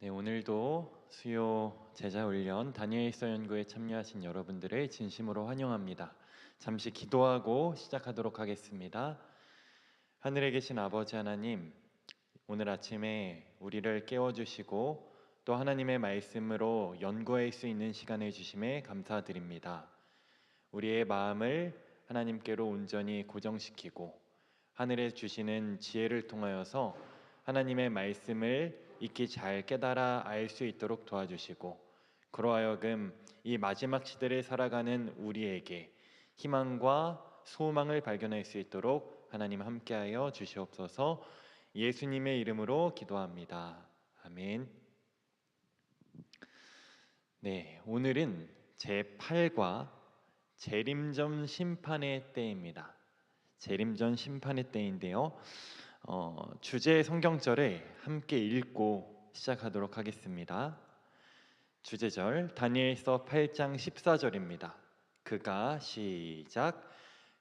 네, 오늘도 수요 제자 훈련 다니엘서 연구에 참여하신 여러분들을 진심으로 환영합니다. 잠시 기도하고 시작하도록 하겠습니다. 하늘에 계신 아버지 하나님, 오늘 아침에 우리를 깨워주시고 또 하나님의 말씀으로 연구할 수 있는 시간을 주심에 감사드립니다. 우리의 마음을 하나님께로 온전히 고정시키고 하늘에 주시는 지혜를 통하여서 하나님의 말씀을 익히 잘 깨달아 알 수 있도록 도와주시고, 그러하여금 이 마지막 시대를 살아가는 우리에게 희망과 소망을 발견할 수 있도록 하나님 함께하여 주시옵소서. 예수님의 이름으로 기도합니다. 아멘. 네, 오늘은 제8과 재림전 심판의 때입니다. 재림전 심판의 때인데요. 주제 성경절을 함께 읽고 시작하도록 하겠습니다. 주제절 다니엘서 8장 14절입니다.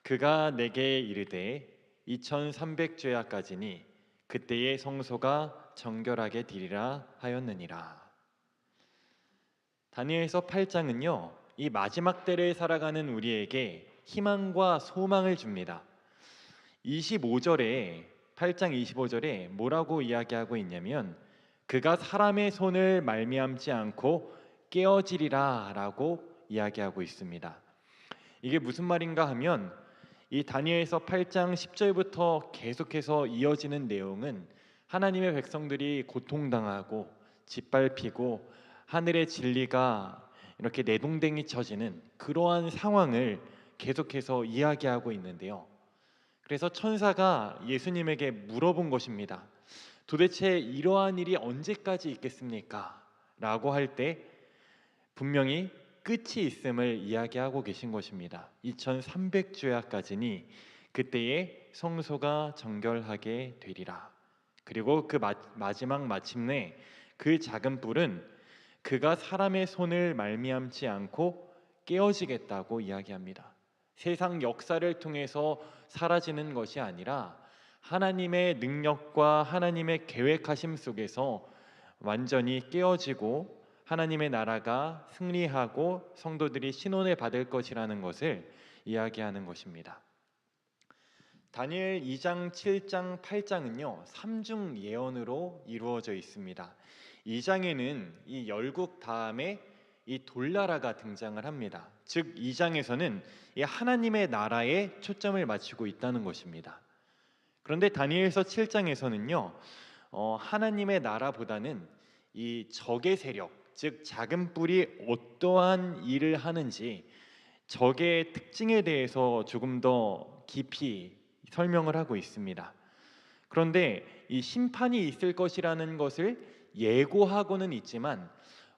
그가 내게 이르되 2300죄악까지니 그때의 성소가 정결하게 되리라 하였느니라. 다니엘서 8장은요, 이 마지막 때를 살아가는 우리에게 희망과 소망을 줍니다. 8장 25절에 뭐라고 이야기하고 있냐면, 그가 사람의 손을 말미암지 않고 깨어지리라 라고 이야기하고 있습니다. 이게 무슨 말인가 하면, 이 다니엘서 8장 10절부터 계속해서 이어지는 내용은 하나님의 백성들이 고통당하고 짓밟히고 하늘의 진리가 이렇게 내동댕이 쳐지는 그러한 상황을 계속해서 이야기하고 있는데요. 그래서 천사가 예수님에게 물어본 것입니다. 도대체 이러한 일이 언제까지 있겠습니까? 라고 할 때 분명히 끝이 있음을 이야기하고 계신 것입니다. 2300주야까지니 그때의 성소가 정결하게 되리라. 그리고 그 마지막 마침내 그 작은 뿔은 그가 사람의 손을 말미암지 않고 깨어지겠다고 이야기합니다. 세상 역사를 통해서 사라지는 것이 아니라 하나님의 능력과 하나님의 계획하심 속에서 완전히 깨어지고 하나님의 나라가 승리하고 성도들이 신원을 받을 것이라는 것을 이야기하는 것입니다. 다니엘 2장, 7장, 8장은요 3중 예언으로 이루어져 있습니다. 2장에는 이 열국 다음에 이 돌나라가 등장을 합니다. 즉 2장에서는 이 하나님의 나라에 초점을 맞추고 있다는 것입니다. 그런데 다니엘서 7장에서는요 하나님의 나라보다는 이 적의 세력, 즉 작은 뿔이 어떠한 일을 하는지 적의 특징에 대해서 조금 더 깊이 설명을 하고 있습니다. 그런데 이 심판이 있을 것이라는 것을 예고하고는 있지만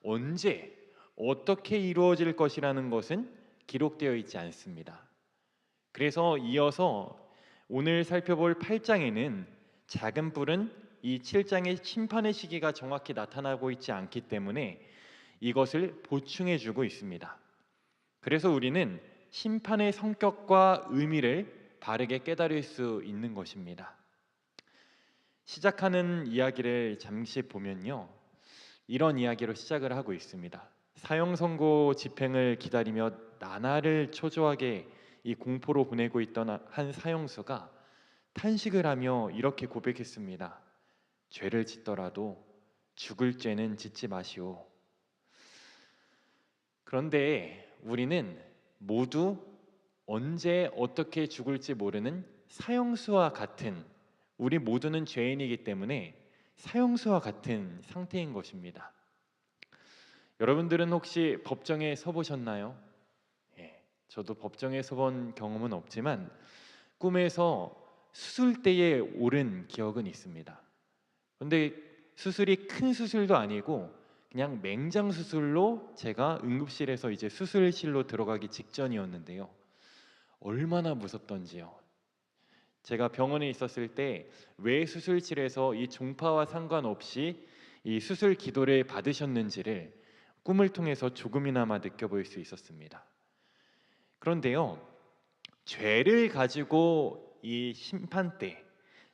언제 어떻게 이루어질 것이라는 것은 기록되어 있지 않습니다. 그래서 이어서 오늘 살펴볼 8장에는 작은 뿔은 이 7장의 심판의 시기가 정확히 나타나고 있지 않기 때문에 이것을 보충해 주고 있습니다. 그래서 우리는 심판의 성격과 의미를 바르게 깨달을 수 있는 것입니다. 시작하는 이야기를 잠시 보면요, 이런 이야기로 시작을 하고 있습니다. 사형 선고 집행을 기다리며 나날을 초조하게 이 공포로 보내고 있던 한 사형수가 탄식을 하며 이렇게 고백했습니다. 죄를 짓더라도 죽을 죄는 짓지 마시오. 그런데 우리는 모두 언제 어떻게 죽을지 모르는 사형수와 같은, 우리 모두는 죄인이기 때문에 사형수와 같은 상태인 것입니다. 여러분들은 혹시 법정에 서보셨나요? 예, 저도 법정에 서본 경험은 없지만 꿈에서 수술대에 오른 기억은 있습니다. 그런데 수술이 큰 수술도 아니고 그냥 맹장 수술로 제가 응급실에서 이제 수술실로 들어가기 직전이었는데요. 얼마나 무섭던지요. 제가 병원에 있었을 때 왜 수술실에서 이 종파와 상관없이 이 수술 기도를 받으셨는지를 꿈을 통해서 조금이나마 느껴볼 수 있었습니다. 그런데요, 죄를 가지고 이 심판 때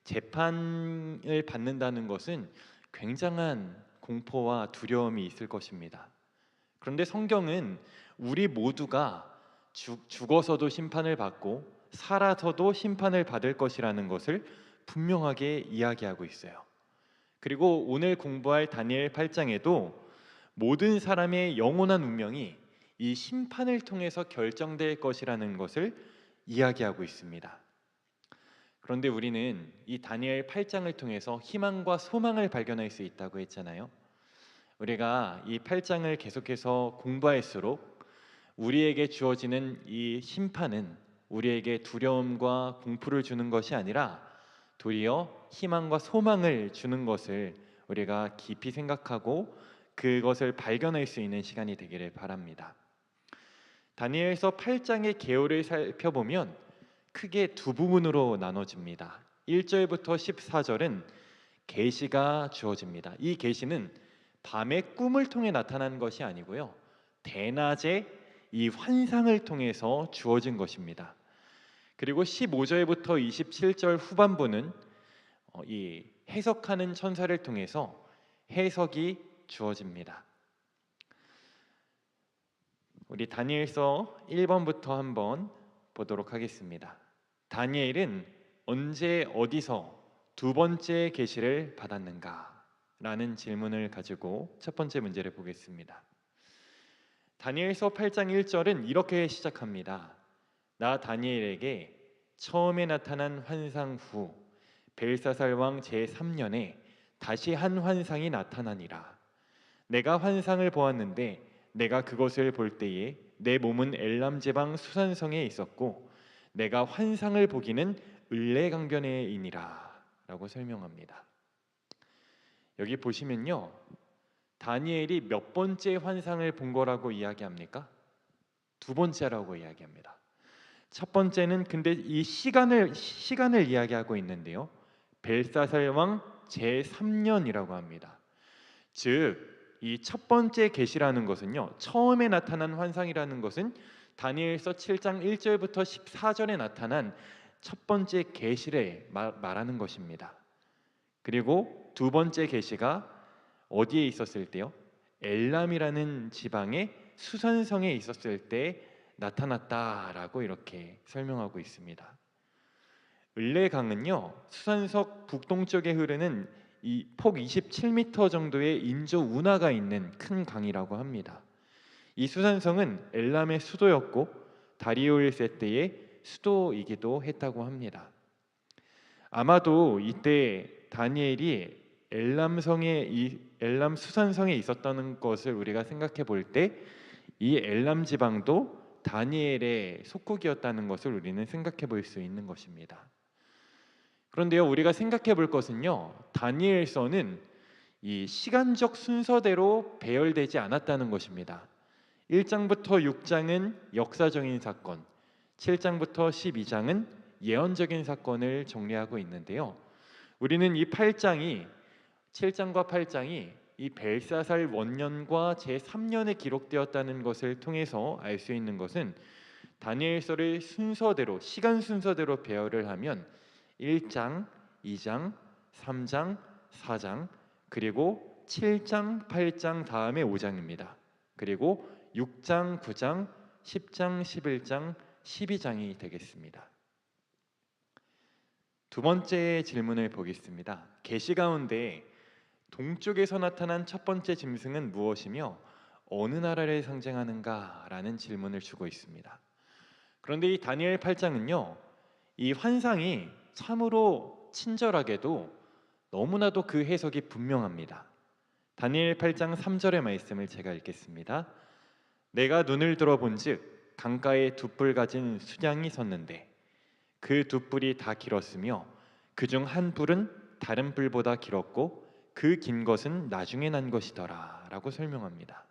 재판을 받는다는 것은 굉장한 공포와 두려움이 있을 것입니다. 그런데 성경은 우리 모두가 죽어서도 심판을 받고 살아서도 심판을 받을 것이라는 것을 분명하게 이야기하고 있어요. 그리고 오늘 공부할 다니엘 8장에도 모든 사람의 영원한 운명이 이 심판을 통해서 결정될 것이라는 것을 이야기하고 있습니다. 그런데 우리는 이 다니엘 8장을 통해서 희망과 소망을 발견할 수 있다고 했잖아요. 우리가 이 8장을 계속해서 공부할수록 우리에게 주어지는 이 심판은 우리에게 두려움과 공포를 주는 것이 아니라 도리어 희망과 소망을 주는 것을 우리가 깊이 생각하고 그것을 발견할 수 있는 시간이 되기를 바랍니다. 다니엘서 8장의 개요를 살펴보면 크게 두 부분으로 나눠집니다. 1절부터 14절은 계시가 주어집니다. 이 계시는 밤의 꿈을 통해 나타난 것이 아니고요, 대낮에 이 환상을 통해서 주어진 것입니다. 그리고 15절부터 27절 후반부는 이 해석하는 천사를 통해서 해석이 주어집니다. 우리 다니엘서 1번부터 한번 보도록 하겠습니다. 다니엘은 언제 어디서 두 번째 계시를 받았는가? 라는 질문을 가지고 첫 번째 문제를 보겠습니다. 다니엘서 8장 1절은 이렇게 시작합니다. 나 다니엘에게 처음에 나타난 환상 후 벨사살 왕 제3년에 다시 한 환상이 나타나니라. 내가 환상을 보았는데 내가 그것을 볼 때에 내 몸은 엘람 제방 수산성에 있었고 내가 환상을 보기는 을레강변에이니라 라고 설명합니다. 여기 보시면요, 다니엘이 몇 번째 환상을 본 거라고 이야기합니까? 두 번째라고 이야기합니다. 첫 번째는 근데 이 시간을 이야기하고 있는데요, 벨사살 왕 제3년이라고 합니다. 즉 이 첫 번째 계시라는 것은요, 처음에 나타난 환상이라는 것은 다니엘서 7장 1절부터 14절에 나타난 첫 번째 계시를 말하는 것입니다. 그리고 두 번째 계시가 어디에 있었을 때요? 엘람이라는 지방의 수산성에 있었을 때 나타났다라고 이렇게 설명하고 있습니다. 을레강은요, 수산성 북동쪽에 흐르는 이 폭 27m 정도의 인조 운하가 있는 큰 강이라고 합니다. 이 수산성은 엘람의 수도였고 다리오 1세 때의 수도이기도 했다고 합니다. 아마도 이때 다니엘이 엘람 수산성에 있었다는 것을 우리가 생각해 볼 때 이 엘람 지방도 다니엘의 속국이었다는 것을 우리는 생각해 볼 수 있는 것입니다. 그런데요, 우리가 생각해 볼 것은요, 다니엘서는 이 시간적 순서대로 배열되지 않았다는 것입니다. 1장부터 6장은 역사적인 사건, 7장부터 12장은 예언적인 사건을 정리하고 있는데요, 우리는 이 8장이 7장과 8장이 이 벨사살 원년과 제3년에 기록되었다는 것을 통해서 알 수 있는 것은 다니엘서를 순서대로, 시간 순서대로 배열을 하면 1장, 2장, 3장, 4장, 그리고 7장, 8장 다음에 5장입니다. 그리고 6장, 9장, 10장, 11장, 12장이 되겠습니다. 두 번째 질문을 보겠습니다. 계시 가운데 동쪽에서 나타난 첫 번째 짐승은 무엇이며 어느 나라를 상징하는가? 라는 질문을 주고 있습니다. 그런데 이 다니엘 8장은요, 이 환상이 참으로 친절하게도 너무나도 그 해석이 분명합니다. 다니엘 8장 3절의 말씀을 제가 읽겠습니다. 내가 눈을 들어본즉 강가에 두 뿔 가진 수양이 섰는데 그 두 뿔이 다 길었으며 그중 한 뿔은 다른 뿔보다 길었고 그 긴 것은 나중에 난 것이더라 라고 설명합니다.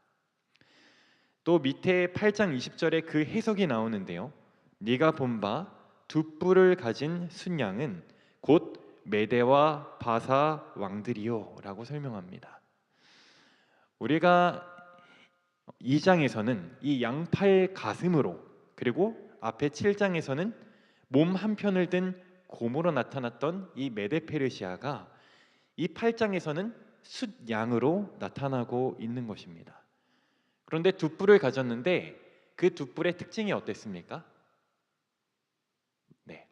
또 밑에 8장 20절에 그 해석이 나오는데요, 네가 본 바 두 뿔을 가진 순양은 곧 메대와 바사 왕들이요 라고 설명합니다. 우리가 2장에서는 이 양팔 가슴으로, 그리고 앞에 7장에서는 몸 한편을 든 곰으로 나타났던 이 메데 페르시아가 이 8장에서는 숫양으로 나타나고 있는 것입니다. 그런데 두 뿔을 가졌는데 그 두 뿔의 특징이 어땠습니까? 네,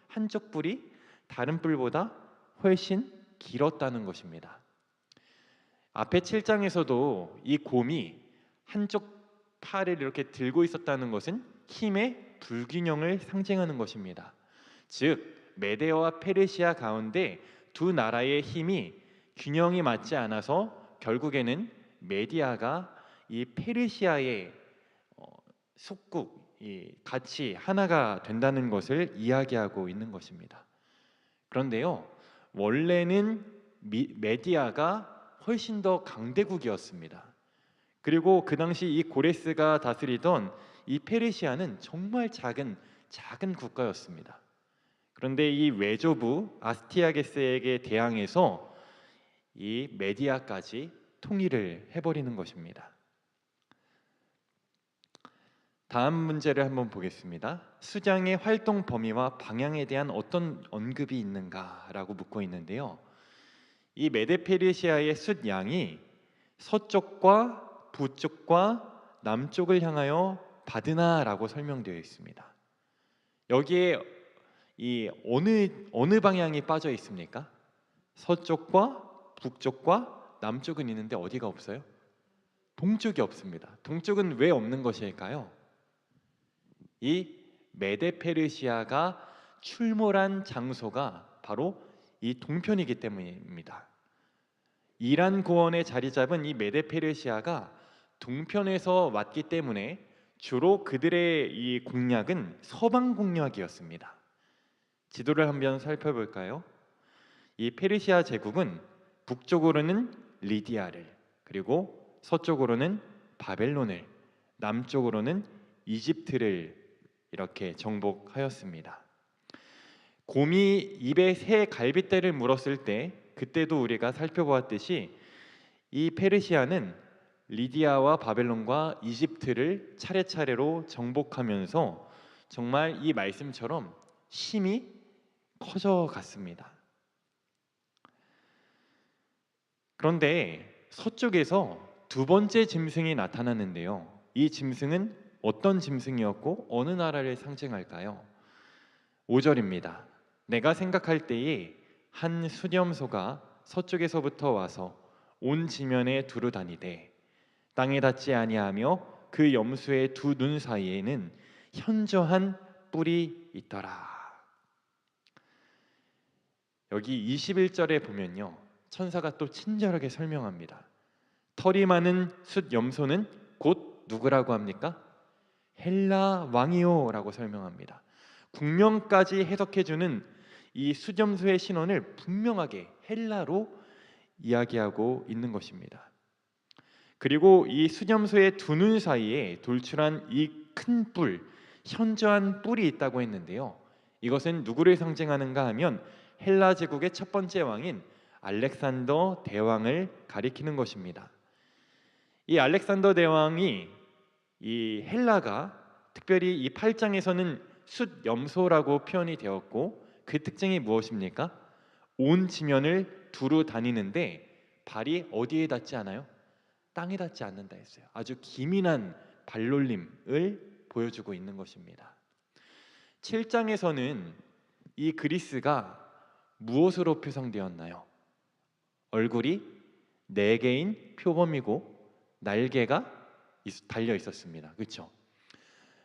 한쪽 뿔이 다른 뿔보다 훨씬 길었다는 것입니다. 앞에 7장에서도 이 곰이 한쪽 팔을 이렇게 들고 있었다는 것은 힘의 불균형을 상징하는 것입니다. 즉 메데와 페르시아 가운데 두 나라의 힘이 균형이 맞지 않아서 결국에는 메디아가 이 페르시아의 속국이 같이 하나가 된다는 것을 이야기하고 있는 것입니다. 그런데요, 원래는 메디아가 훨씬 더 강대국이었습니다. 그리고 그 당시 이 고레스가 다스리던 이 페르시아는 정말 작은 국가였습니다. 그런데 이 외조부 아스티아게스에게 대항해서 이 메디아까지 통일을 해버리는 것입니다. 다음 문제를 한번 보겠습니다. 수장의 활동 범위와 방향에 대한 어떤 언급이 있는가라고 묻고 있는데요. 이 메데페르시아의 숫양이 서쪽과 북쪽과 남쪽을 향하여 바드나라고 설명되어 있습니다. 여기에 이 어느 방향이 빠져 있습니까? 서쪽과 북쪽과 남쪽은 있는데 어디가 없어요? 동쪽이 없습니다. 동쪽은 왜 없는 것일까요? 이 메데페르시아가 출몰한 장소가 바로 이 동편이기 때문입니다. 이란 고원에 자리 잡은 이 메데페르시아가 동편에서 왔기 때문에 주로 그들의 이 공략은 서방 공략이었습니다. 지도를 한번 살펴볼까요? 이 페르시아 제국은 북쪽으로는 리디아를, 그리고 서쪽으로는 바벨론을, 남쪽으로는 이집트를 이렇게 정복하였습니다. 곰이 입에 새 갈빗대를 물었을 때 그때도 우리가 살펴보았듯이 이 페르시아는 리디아와 바벨론과 이집트를 차례차례로 정복하면서 정말 이 말씀처럼 힘이 커져갔습니다. 그런데 서쪽에서 두 번째 짐승이 나타났는데요. 이 짐승은 어떤 짐승이었고 어느 나라를 상징할까요? 5절입니다. 내가 생각할 때에 한 수렴소가 서쪽에서부터 와서 온 지면에 두루 다니되 땅에 닿지 아니하며 그 염소의 두 눈 사이에는 현저한 뿔이 있더라. 여기 21절에 보면요, 천사가 또 친절하게 설명합니다. 털이 많은 숫 염소는 곧 누구라고 합니까? 헬라 왕이요 라고 설명합니다. 국명까지 해석해주는 이 숫염소의 신원을 분명하게 헬라로 이야기하고 있는 것입니다. 그리고 이 숫염소의 두 눈 사이에 돌출한 이 큰 뿔, 현저한 뿔이 있다고 했는데요. 이것은 누구를 상징하는가 하면 헬라 제국의 첫 번째 왕인 알렉산더 대왕을 가리키는 것입니다. 이 알렉산더 대왕이 이 헬라가 특별히 이 8장에서는 숫염소라고 표현이 되었고 그 특징이 무엇입니까? 온 지면을 두루 다니는데 발이 어디에 닿지 않아요? 땅에 닿지 않는다 했어요. 아주 기민한 발놀림을 보여주고 있는 것입니다. 7장에서는 이 그리스가 무엇으로 표상되었나요? 얼굴이 4개인 표범이고 날개가 달려 있었습니다. 그렇죠?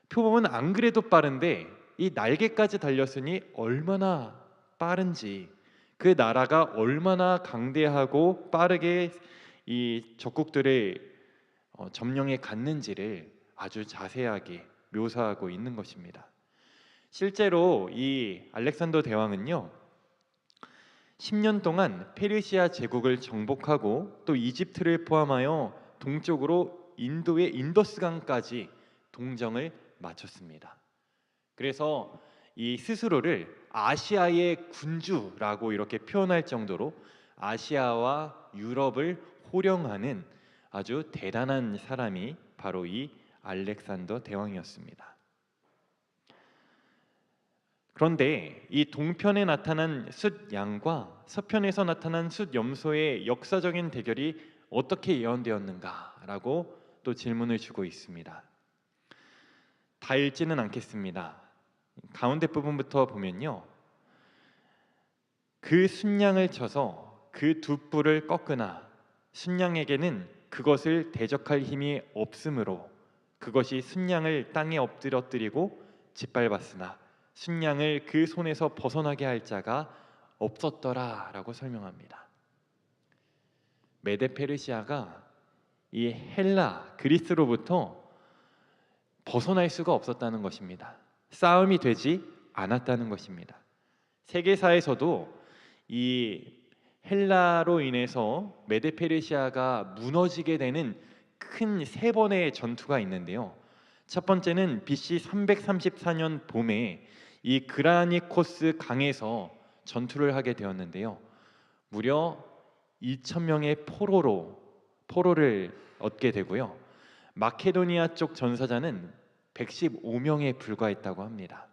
표범은 안 그래도 빠른데 이 날개까지 달렸으니 얼마나 빠른지, 그 나라가 얼마나 강대하고 빠르게 이 적국들의 점령에 갔는지를 아주 자세하게 묘사하고 있는 것입니다. 실제로 이 알렉산더 대왕은요 10년 동안 페르시아 제국을 정복하고 또 이집트를 포함하여 동쪽으로 인도의 인더스강까지 동정을 마쳤습니다. 그래서 이 스스로를 아시아의 군주라고 이렇게 표현할 정도로 아시아와 유럽을 호령하는 아주 대단한 사람이 바로 이 알렉산더 대왕이었습니다. 그런데 이 동편에 나타난 숫양과 서편에서 나타난 숫염소의 역사적인 대결이 어떻게 예언되었는가라고 또 질문을 주고 있습니다. 다 읽지는 않겠습니다. 가운데 부분부터 보면요, 그 순양을 쳐서 그 두 뿔을 꺾으나 순양에게는 그것을 대적할 힘이 없으므로 그것이 순양을 땅에 엎드려뜨리고 짓밟았으나 순양을 그 손에서 벗어나게 할 자가 없었더라라고 설명합니다. 메데 페르시아가 이 헬라 그리스로부터 벗어날 수가 없었다는 것입니다. 싸움이 되지 않았다는 것입니다. 세계사에서도 이 헬라로 인해서 메데 페르시아가 무너지게 되는 큰 세 번의 전투가 있는데요. 첫 번째는 BC 334년 봄에 이 그라니코스 강에서 전투를 하게 되었는데요. 무려 2,000명의 포로를 얻게 되고요. 마케도니아 쪽 전사자는 115명에 불과했다고 합니다.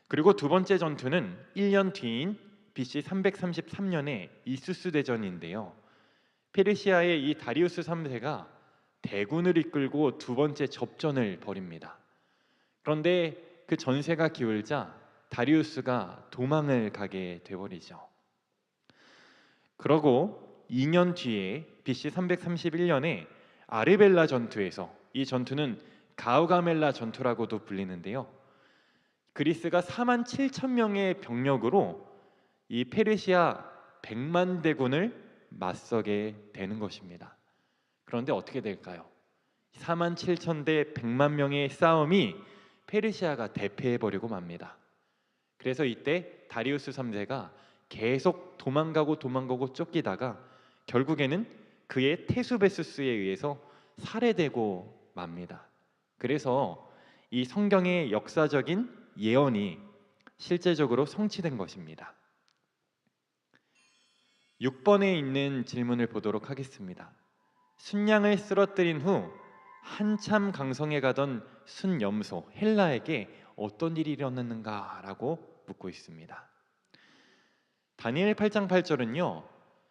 그리고 두 번째 전투는 1년 뒤인 BC 333년의 이수스 대전인데요. 페르시아의 이 다리우스 3세가 대군을 이끌고 두 번째 접전을 벌입니다. 그런데 그 전세가 기울자 다리우스가 도망을 가게 되버리죠. 그러고 2년 뒤에 BC 331년에 아르벨라 전투에서, 이 전투는 가우가멜라 전투라고도 불리는데요, 그리스가 47,000명의 병력으로 이 페르시아 100만 대군을 맞서게 되는 것입니다. 그런데 어떻게 될까요? 47,000대 100만 명의 싸움이 페르시아가 대패해버리고 맙니다. 그래서 이때 다리우스 3세가 계속 도망가고 쫓기다가 결국에는 그의 테수베수스에 의해서 살해되고 맙니다. 그래서 이 성경의 역사적인 예언이 실제적으로 성취된 것입니다. 6번에 있는 질문을 보도록 하겠습니다. 순양을 쓰러뜨린 후 한참 강성해 가던 순염소 헬라에게 어떤 일이 일어났는가라고 묻고 있습니다. 다니엘 8장 8절은요,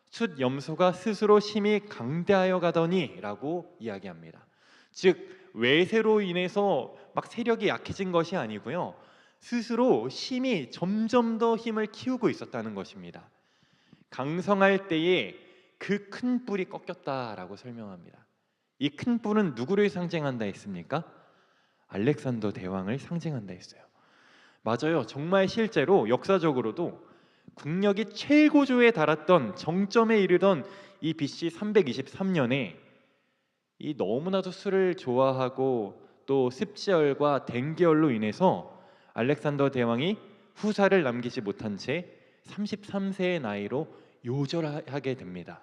숫염소가 스스로 심히 강대하여 가더니 라고 이야기합니다. 즉 외세로 인해서 막 세력이 약해진 것이 아니고요, 스스로 심히 점점 더 힘을 키우고 있었다는 것입니다. 강성할 때에 그 큰 뿔이 꺾였다라고 설명합니다. 이 큰 뿔은 누구를 상징한다 했습니까? 알렉산더 대왕을 상징한다 했어요. 맞아요. 정말 실제로 역사적으로도 국력이 최고조에 달았던 정점에 이르던 이 BC 323년에 이 너무나도 술을 좋아하고 또 습지열과 댕기열로 인해서 알렉산더 대왕이 후사를 남기지 못한 채 33세의 나이로 요절하게 됩니다.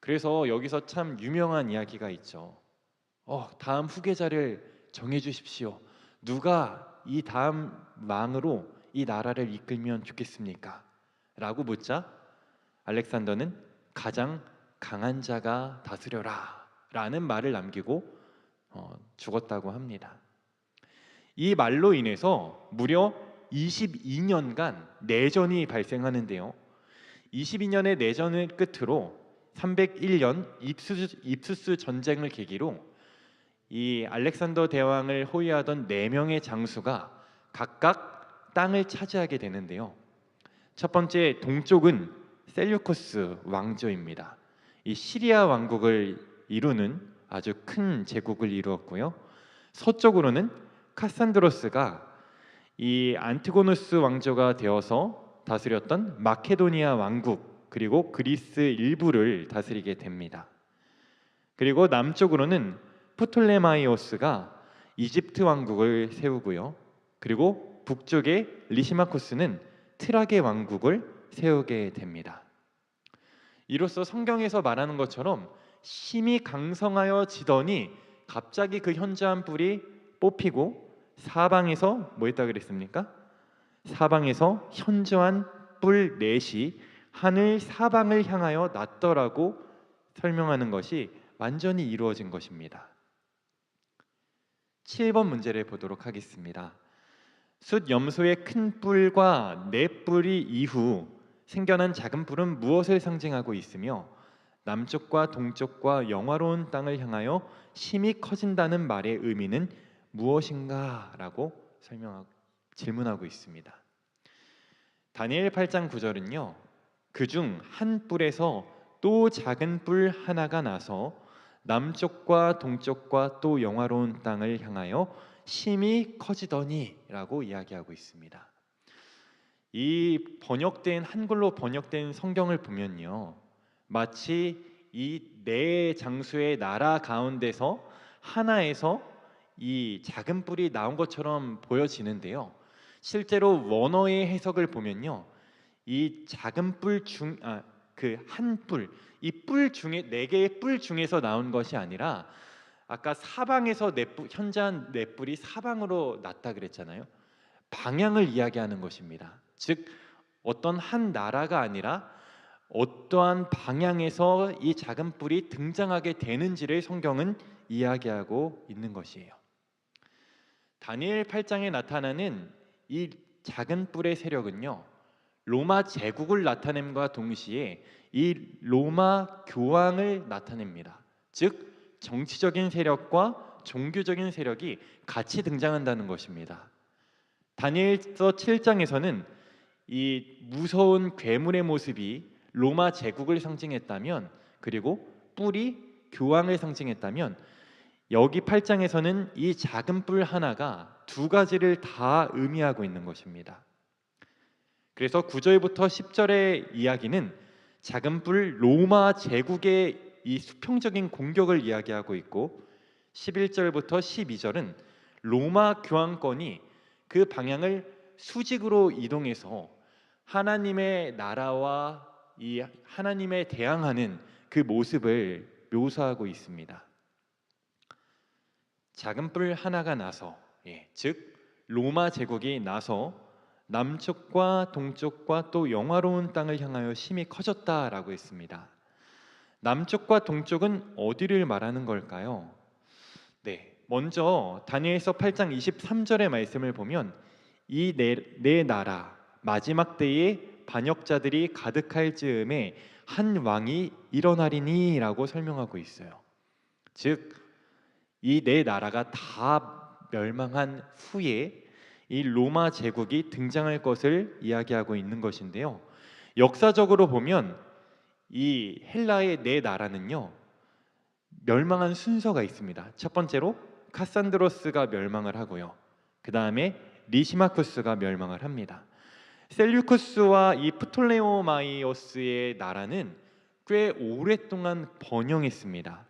그래서 여기서 참 유명한 이야기가 있죠. 다음 후계자를 정해 주십시오. 누가 이 다음 왕으로 이 나라를 이끌면 좋겠습니까? 라고 묻자 알렉산더는 가장 강한 자가 다스려라 라는 말을 남기고 죽었다고 합니다. 이 말로 인해서 무려 22년간 내전이 발생하는데요. 22년의 내전을 끝으로 301년 입수스 전쟁을 계기로 이 알렉산더 대왕을 호위하던 4명의 장수가 각각 땅을 차지하게 되는데요. 첫 번째 동쪽은 셀류코스 왕조입니다. 이 시리아 왕국을 이루는 아주 큰 제국을 이루었고요. 서쪽으로는 카산드로스가 이 안티고누스 왕조가 되어서 다스렸던 마케도니아 왕국, 그리고 그리스 일부를 다스리게 됩니다. 그리고 남쪽으로는 프톨레마이오스가 이집트 왕국을 세우고요. 그리고 북쪽의 리시마코스는 트락의 왕국을 세우게 됩니다. 이로써 성경에서 말하는 것처럼 심히 강성하여 지더니 갑자기 그 현저한 뿔이 뽑히고 사방에서 뭐 했다 그랬습니까? 사방에서 현저한 뿔 넷이 하늘 사방을 향하여 났더라고 설명하는 것이 완전히 이루어진 것입니다. 7번 문제를 보도록 하겠습니다. 숫 염소의 큰 뿔과 네 뿔이 이후 생겨난 작은 뿔은 무엇을 상징하고 있으며 남쪽과 동쪽과 영화로운 땅을 향하여 심히 커진다는 말의 의미는 무엇인가? 라고 질문하고 있습니다. 다니엘 8장 9절은요. 그중 한 뿔에서 또 작은 뿔 하나가 나서 남쪽과 동쪽과 또 영화로운 땅을 향하여 심히 커지더니 라고 이야기하고 있습니다. 이 한글로 번역된 성경을 보면요, 마치 이 네 장수의 나라 가운데서 하나에서 이 작은 뿔이 나온 것처럼 보여지는데요, 실제로 원어의 해석을 보면요, 이 작은 그 한 뿔, 이 뿔 중에 네 개의 뿔 중에서 나온 것이 아니라 아까 사방에서 현저한 네 뿔이 사방으로 났다 그랬잖아요. 방향을 이야기하는 것입니다. 즉 어떤 한 나라가 아니라 어떠한 방향에서 이 작은 뿔이 등장하게 되는지를 성경은 이야기하고 있는 것이에요. 다니엘 8장에 나타나는 이 작은 뿔의 세력은요, 로마 제국을 나타냄과 동시에 이 로마 교황을 나타냅니다. 즉 정치적인 세력과 종교적인 세력이 같이 등장한다는 것입니다. 다니엘서 7장에서는 이 무서운 괴물의 모습이 로마 제국을 상징했다면, 그리고 뿔이 교황을 상징했다면, 여기 8장에서는 이 작은 뿔 하나가 두 가지를 다 의미하고 있는 것입니다. 그래서 9절부터 10절의 이야기는 작은 뿔 로마 제국의 이 수평적인 공격을 이야기하고 있고, 11절부터 12절은 로마 교황권이 그 방향을 수직으로 이동해서 하나님의 나라와 이 하나님에 대항하는 그 모습을 묘사하고 있습니다. 작은 뿔 하나가 나서, 즉 로마 제국이 나서 남쪽과 동쪽과 또 영화로운 땅을 향하여 심히 커졌다라고 했습니다. 남쪽과 동쪽은 어디를 말하는 걸까요? 먼저 다니엘서 8장 23절의 말씀을 보면 이 네 나라 마지막 때에 반역자들이 가득할 즈음에 한 왕이 일어나리니라고 설명하고 있어요. 즉 이 네 나라가 다 멸망한 후에 이 로마 제국이 등장할 것을 이야기하고 있는 것인데요, 역사적으로 보면 이 헬라의 네 나라는요, 멸망한 순서가 있습니다. 첫 번째로 카산드로스가 멸망을 하고요, 그 다음에 리시마쿠스가 멸망을 합니다. 셀류쿠스와 이 프톨레오마이오스의 나라는 꽤 오랫동안 번영했습니다.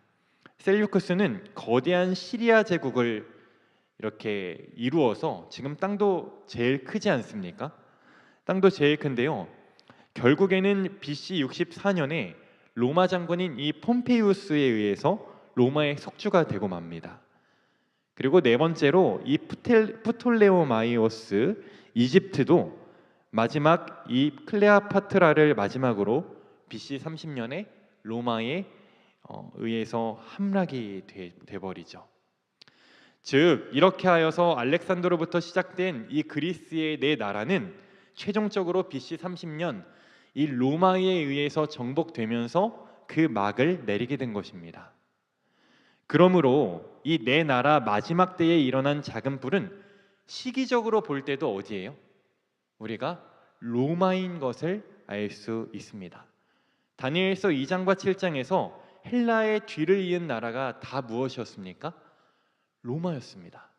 셀류쿠스는 거대한 시리아 제국을 이렇게 이루어서 지금 땅도 제일 크지 않습니까? 땅도 제일 큰데요, 결국에는 BC 64년에 로마 장군인 이 폼페이우스에 의해서 로마의 속주가 되고 맙니다. 그리고 네 번째로 이 프톨레오마이오스 이집트도 마지막 이 클레오파트라를 마지막으로 BC 30년에 로마에 의해서 함락이 돼버리죠. 즉 이렇게 하여서 알렉산더로부터 시작된 이 그리스의 네 나라는 최종적으로 BC 30년 이 로마에 의해서 정복되면서 그 막을 내리게 된 것입니다. 그러므로 이 네 나라 마지막 때에 일어난 작은 뿔은 시기적으로 볼 때도 어디예요? 우리가 로마인 것을 알 수 있습니다. 다니엘서 2장과 7장에서 헬라의 뒤를 이은 나라가 다 무엇이었습니까? 로마였습니다.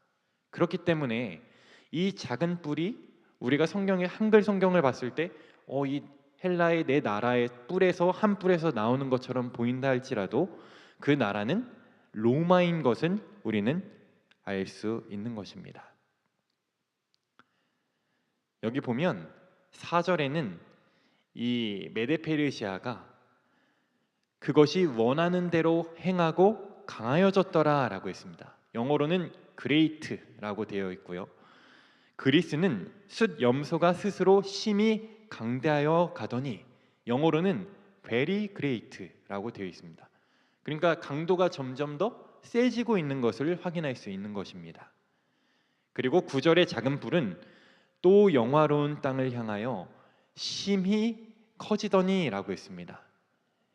그렇기 때문에 이 작은 뿔이 우리가 성경의 한글 성경을 봤을 때 이 헬라의 네 나라의 뿔에서 한 뿔에서 나오는 것처럼 보인다 할지라도 그 나라는 로마인 것은 우리는 알 수 있는 것입니다. 여기 보면 4절에는 이 메데페르시아가 그것이 원하는 대로 행하고 강하여졌더라 라고 했습니다. 영어로는 great라고 되어 있고요, 그리스는 숫 염소가 스스로 심히 강대하여 가더니 영어로는 very great라고 되어 있습니다. 그러니까 강도가 점점 더 세지고 있는 것을 확인할 수 있는 것입니다. 그리고 9절의 작은 뿔은 또 영화로운 땅을 향하여 심히 커지더니라고 했습니다.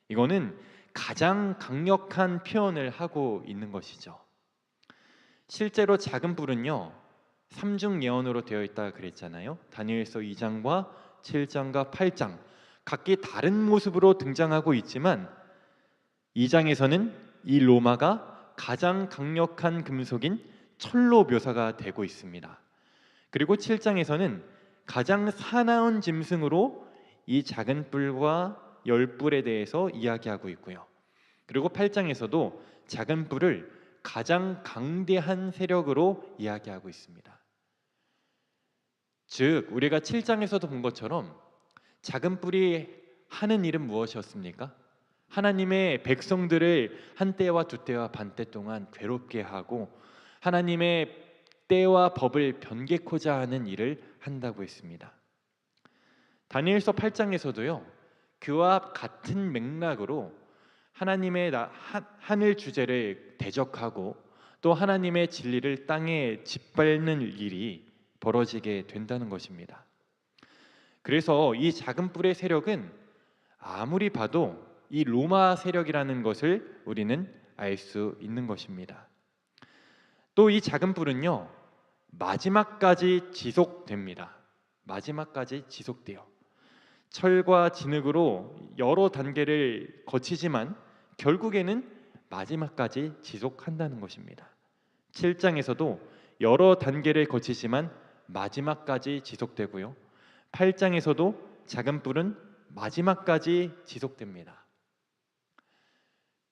이거는 가장 강력한 표현을 하고 있는 것이죠. 실제로 작은 뿔은요, 삼중 예언으로 되어 있다 그랬잖아요. 다니엘서 2장과 7장과 8장 각기 다른 모습으로 등장하고 있지만 2장에서는 이 로마가 가장 강력한 금속인 철로 묘사가 되고 있습니다. 그리고 7장에서는 가장 사나운 짐승으로 이 작은 뿔과 열 뿔에 대해서 이야기하고 있고요. 그리고 8장에서도 작은 뿔을 가장 강대한 세력으로 이야기하고 있습니다. 즉 우리가 7장에서도 본 것처럼 작은 뿔이 하는 일은 무엇이었습니까? 하나님의 백성들을 한 때와 두 때와 반때 동안 괴롭게 하고 하나님의 때와 법을 변개코자 하는 일을 한다고 했습니다. 다니엘서 8장에서도요, 그와 같은 맥락으로 하나님의 하늘 주제를 대적하고 또 하나님의 진리를 땅에 짓밟는 일이 벌어지게 된다는 것입니다. 그래서 이 작은 뿔의 세력은 아무리 봐도 이 로마 세력이라는 것을 우리는 알 수 있는 것입니다. 또 이 작은 뿔은요, 마지막까지 지속됩니다. 마지막까지 지속돼요. 철과 진흙으로 여러 단계를 거치지만 결국에는 마지막까지 지속한다는 것입니다. 7장에서도 여러 단계를 거치지만 마지막까지 지속되고요. 8장에서도 작은 뿔은 마지막까지 지속됩니다.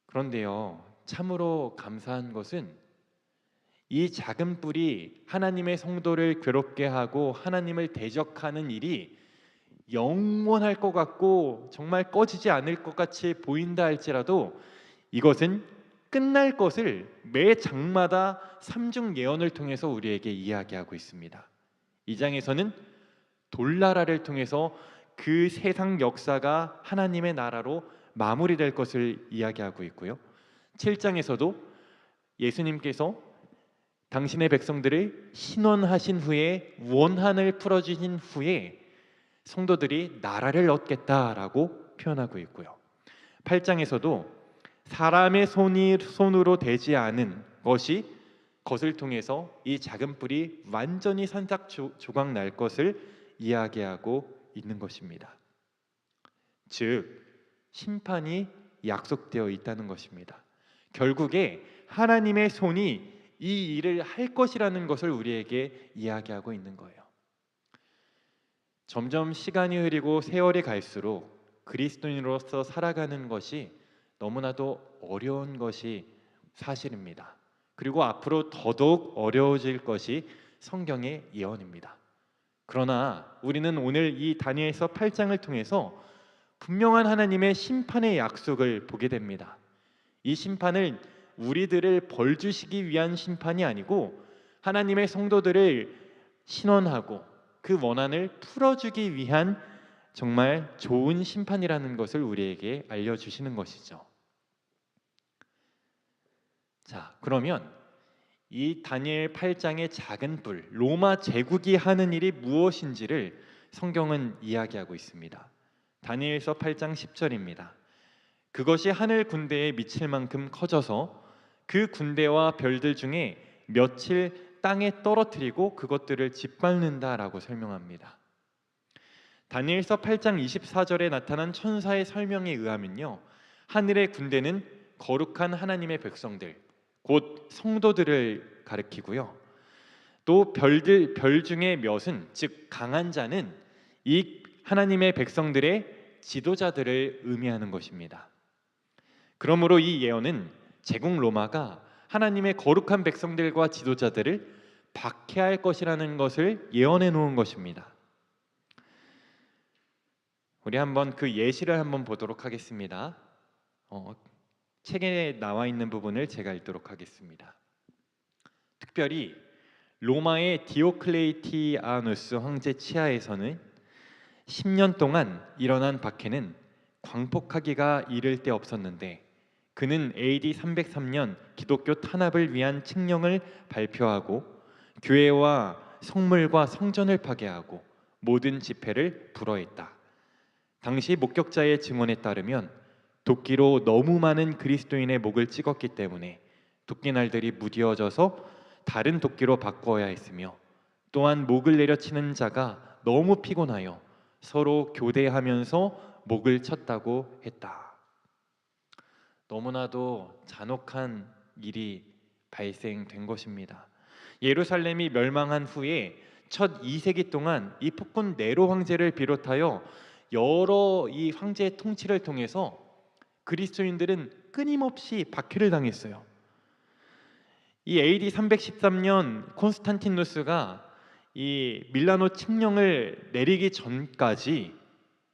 그런데요, 참으로 감사한 것은 이 작은 뿔이 하나님의 성도를 괴롭게 하고 하나님을 대적하는 일이 영원할 것 같고 정말 꺼지지 않을 것 같이 보인다 할지라도 이것은 끝날 것을 매 장마다 삼중 예언을 통해서 우리에게 이야기하고 있습니다. 2장에서는 돌나라를 통해서 그 세상 역사가 하나님의 나라로 마무리될 것을 이야기하고 있고요. 7장에서도 예수님께서 당신의 백성들을 신원하신 후에 원한을 풀어주신 후에 성도들이 나라를 얻겠다라고 표현하고 있고요. 8장에서도 사람의 손으로 되지 않은 것을 통해서 이 작은 뿔이 완전히 산삭조각 날 것을 이야기하고 있는 것입니다. 즉 심판이 약속되어 있다는 것입니다. 결국에 하나님의 손이 이 일을 할 것이라는 것을 우리에게 이야기하고 있는 거예요. 점점 시간이 흐르고 세월이 갈수록 그리스도인으로서 살아가는 것이 너무나도 어려운 것이 사실입니다. 그리고 앞으로 더더욱 어려워질 것이 성경의 예언입니다. 그러나 우리는 오늘 이 다니엘서 8장을 통해서 분명한 하나님의 심판의 약속을 보게 됩니다. 이 심판을 우리들을 벌 주시기 위한 심판이 아니고 하나님의 성도들을 신원하고 그 원한을 풀어주기 위한 정말 좋은 심판이라는 것을 우리에게 알려주시는 것이죠. 자, 그러면 이 다니엘 8장의 작은 뿔, 로마 제국이 하는 일이 무엇인지를 성경은 이야기하고 있습니다. 다니엘서 8장 10절입니다. 그것이 하늘 군대에 미칠 만큼 커져서 그 군대와 별들 중에 며칠 땅에 떨어뜨리고 그것들을 짓밟는다라고 설명합니다. 다니엘서 8장 24절에 나타난 천사의 설명에 의하면요, 하늘의 군대는 거룩한 하나님의 백성들, 곧 성도들을 가리키고요. 또 별 중에 몇은, 즉 강한 자는 이 하나님의 백성들의 지도자들을 의미하는 것입니다. 그러므로 이 예언은 제국 로마가 하나님의 거룩한 백성들과 지도자들을 박해할 것이라는 것을 예언해 놓은 것입니다. 우리 한번 그 예시를 한번 보도록 하겠습니다. 책에 나와 있는 부분을 제가 읽도록 하겠습니다. 특별히 로마의 디오클레이티아누스 황제 치하에서는 10년 동안 일어난 박해는 광폭하기가 이를 데 없었는데 그는 AD 303년 기독교 탄압을 위한 칙령을 발표하고 교회와 성물과 성전을 파괴하고 모든 지폐를 불허했다. 당시 목격자의 증언에 따르면 도끼로 너무 많은 그리스도인의 목을 찍었기 때문에 도끼날들이 무뎌져서 다른 도끼로 바꿔야 했으며, 또한 목을 내려치는 자가 너무 피곤하여 서로 교대하면서 목을 쳤다고 했다. 너무나도 잔혹한 일이 발생된 것입니다. 예루살렘이 멸망한 후에 첫 2세기 동안 이 폭군 네로 황제를 비롯하여 여러 이 황제의 통치를 통해서 그리스도인들은 끊임없이 박해를 당했어요. 이 AD 313년 콘스탄티누스가 이 밀라노 칙령을 내리기 전까지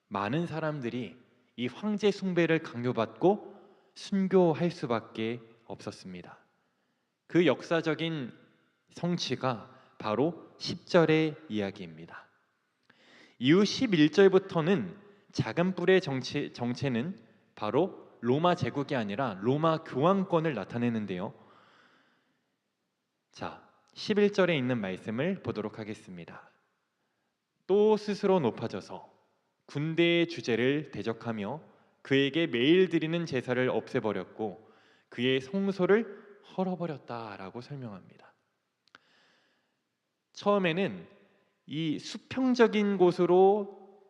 많은 사람들이 이 황제 숭배를 강요받고 순교할 수밖에 없었습니다. 그 역사적인 성취가 바로 10절의 이야기입니다. 이후 11절부터는 작은 뿔의 정체는 바로 로마 제국이 아니라 로마 교황권을 나타내는데요. 자, 11절에 있는 말씀을 보도록 하겠습니다. 또 스스로 높아져서 군대의 주제를 대적하며 그에게 매일 드리는 제사를 없애버렸고 그의 성소를 헐어버렸다라고 설명합니다. 처음에는 이 수평적인 곳으로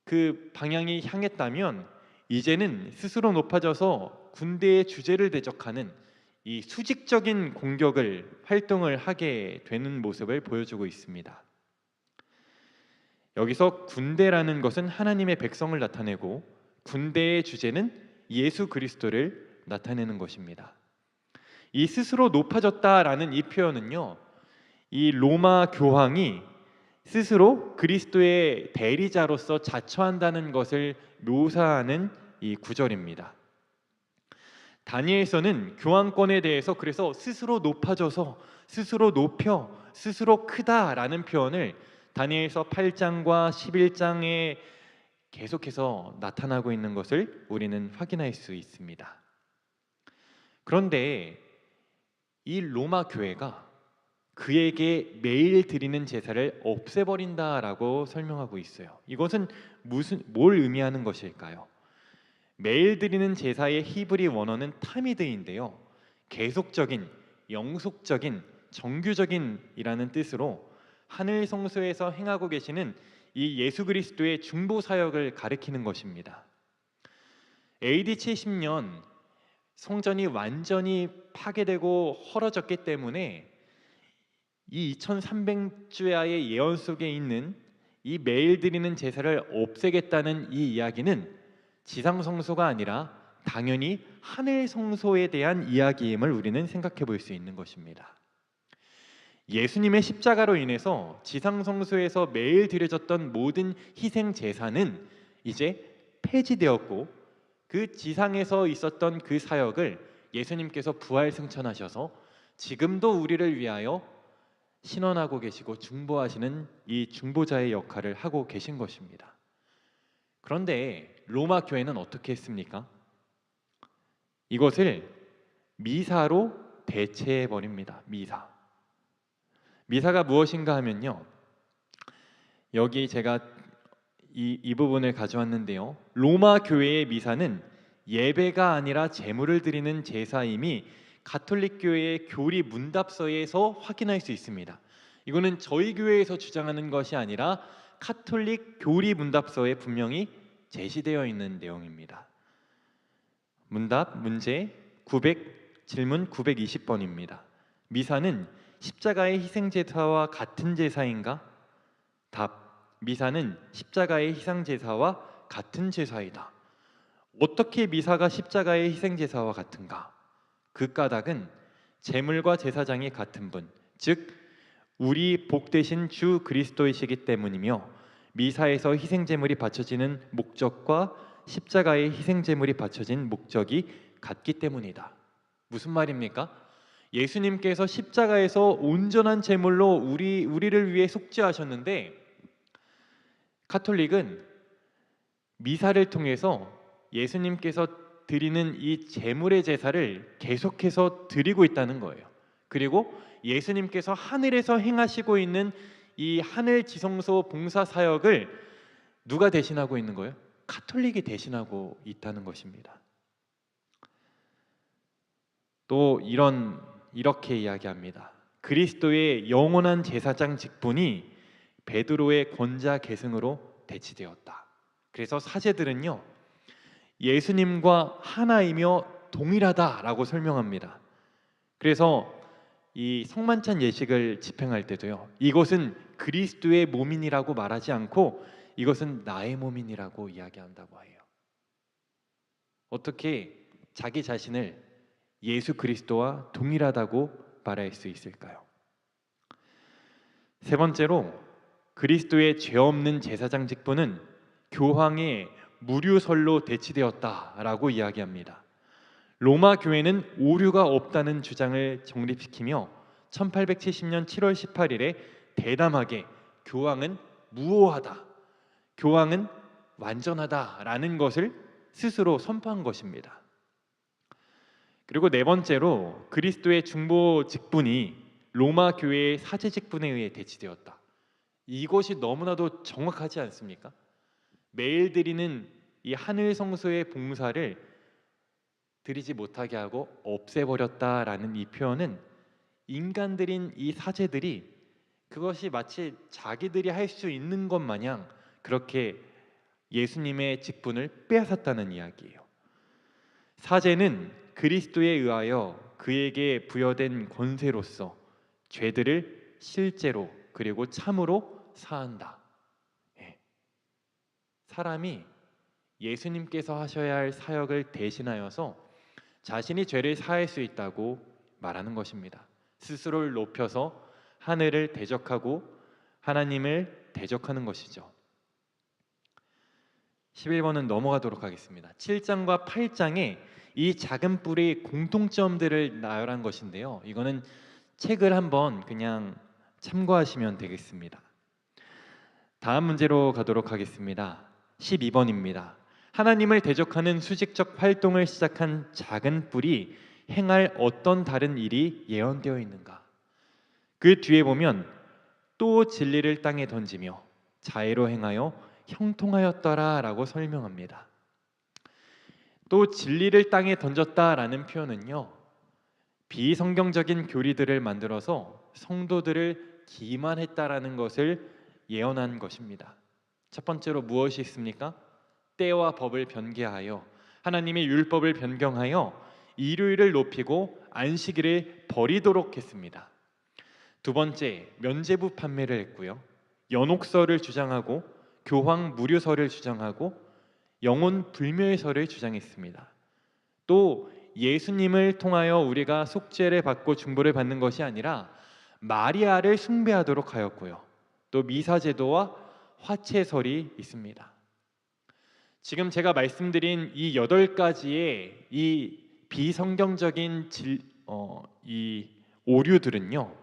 그 방향이 향했다면, 이제는 스스로 높아져서 군대의 주제를 대적하는 이 수직적인 활동을 하게 되는 모습을 보여주고 있습니다. 여기서 군대라는 것은 하나님의 백성을 나타내고 군대의 주제는 예수 그리스도를 나타내는 것입니다. 이 스스로 높아졌다라는 이 표현은요, 이 로마 교황이 스스로 그리스도의 대리자로서 자처한다는 것을 묘사하는 이 구절입니다. 다니엘서는 교황권에 대해서 그래서 스스로 높아져서, 스스로 높여, 스스로 크다라는 표현을 다니엘서 8장과 11장에 계속해서 나타나고 있는 것을 우리는 확인할 수 있습니다. 그런데 이 로마 교회가 그에게 매일 드리는 제사를 없애버린다라고 설명하고 있어요. 이것은 뭘 의미하는 것일까요? 매일 드리는 제사의 히브리 원어는 타미드인데요, 계속적인, 영속적인, 정규적인이라는 뜻으로 하늘 성소에서 행하고 계시는 이 예수 그리스도의 중보 사역을 가리키는 것입니다. AD 70년 성전이 완전히 파괴되고 헐어졌기 때문에 이 2300주야의 예언 속에 있는 이 매일 드리는 제사를 없애겠다는 이 이야기는 지상 성소가 아니라 당연히 하늘 성소에 대한 이야기임을 우리는 생각해 볼 수 있는 것입니다. 예수님의 십자가로 인해서 지상 성소에서 매일 드려졌던 모든 희생 제사는 이제 폐지되었고, 그 지상에서 있었던 그 사역을 예수님께서 부활 승천하셔서 지금도 우리를 위하여 신원하고 계시고 중보하시는 이 중보자의 역할을 하고 계신 것입니다. 그런데 로마 교회는 어떻게 했습니까? 이것을 미사로 대체해 버립니다. 미사가 무엇인가 하면요, 여기 제가 이 부분을 가져왔는데요, 로마 교회의 미사는 예배가 아니라 제물을 드리는 제사임이 가톨릭 교회의 교리 문답서에서 확인할 수 있습니다. 이거는 저희 교회에서 주장하는 것이 아니라 가톨릭 교리 문답서에 분명히 제시되어 있는 내용입니다. 문답 문제 질문 920번입니다. 미사는 십자가의 희생제사와 같은 제사인가? 답: 미사는 십자가의 희생제사와 같은 제사이다. 어떻게 미사가 십자가의 희생제사와 같은가? 그 까닭은 제물과 제사장이 같은 분, 즉 우리 복되신 주 그리스도이시기 때문이며, 미사에서 희생제물이 바쳐지는 목적과 십자가의 희생제물이 바쳐진 목적이 같기 때문이다. 무슨 말입니까? 예수님께서 십자가에서 온전한 제물로 우리를 위해 속죄하셨는데, 가톨릭은 미사를 통해서 예수님께서 드리는 이 제물의 제사를 계속해서 드리고 있다는 거예요. 그리고 예수님께서 하늘에서 행하시고 있는 이 하늘 지성소 봉사 사역을 누가 대신하고 있는 거예요? 가톨릭이 대신하고 있다는 것입니다. 또 이렇게 이야기합니다. 그리스도의 영원한 제사장 직분이 베드로의 권자 계승으로 대치되었다. 그래서 사제들은요, 예수님과 하나이며 동일하다라고 설명합니다. 그래서 이 성만찬 예식을 집행할 때도요, 이것은 그리스도의 몸이라고 말하지 않고 이것은 나의 몸이라고 이야기한다고 해요. 어떻게 자기 자신을 예수 그리스도와 동일하다고 말할 수 있을까요? 세 번째로, 그리스도의 죄 없는 제사장 직분은 교황의 무류설로 대치되었다라고 이야기합니다. 로마 교회는 오류가 없다는 주장을 정립시키며 1870년 7월 18일에 대담하게 교황은 무오하다, 교황은 완전하다라는 것을 스스로 선포한 것입니다. 그리고 네 번째로, 그리스도의 중보 직분이 로마 교회의 사제 직분에 의해 대치되었다. 이것이 너무나도 정확하지 않습니까? 매일 드리는 이 하늘 성소의 봉사를 드리지 못하게 하고 없애버렸다라는 이 표현은 인간들인 이 사제들이 그것이 마치 자기들이 할 수 있는 것 마냥 그렇게 예수님의 직분을 빼앗았다는 이야기예요. 사제는 그리스도에 의하여 그에게 부여된 권세로서 죄들을 실제로 그리고 참으로 사한다. 사람이 예수님께서 하셔야 할 사역을 대신하여서 자신이 죄를 사할 수 있다고 말하는 것입니다. 스스로를 높여서 하늘을 대적하고 하나님을 대적하는 것이죠. 11번은 넘어가도록 하겠습니다. 7장과 8장에 이 작은 뿔의 공통점들을 나열한 것인데요, 이거는 책을 한번 그냥 참고하시면 되겠습니다. 다음 문제로 가도록 하겠습니다. 12번입니다. 하나님을 대적하는 수직적 활동을 시작한 작은 뿔이 행할 어떤 다른 일이 예언되어 있는가? 그 뒤에 보면 또 진리를 땅에 던지며 자애로 행하여 형통하였더라 라고 설명합니다. 또 진리를 땅에 던졌다라는 표현은요, 비성경적인 교리들을 만들어서 성도들을 기만했다라는 것을 예언한 것입니다. 첫 번째로 무엇이 있습니까? 때와 법을 변개하여 하나님의 율법을 변경하여 일요일을 높이고 안식일을 버리도록 했습니다. 두 번째, 면죄부 판매를 했고요, 연옥설을 주장하고 교황 무료설을 주장하고 영혼 불멸설을 주장했습니다. 또 예수님을 통하여 우리가 속죄를 받고 중보를 받는 것이 아니라 마리아를 숭배하도록 하였고요, 또 미사제도와 화채설이 있습니다. 지금 제가 말씀드린 이 8가지의 이 비성경적인 이 오류들은요,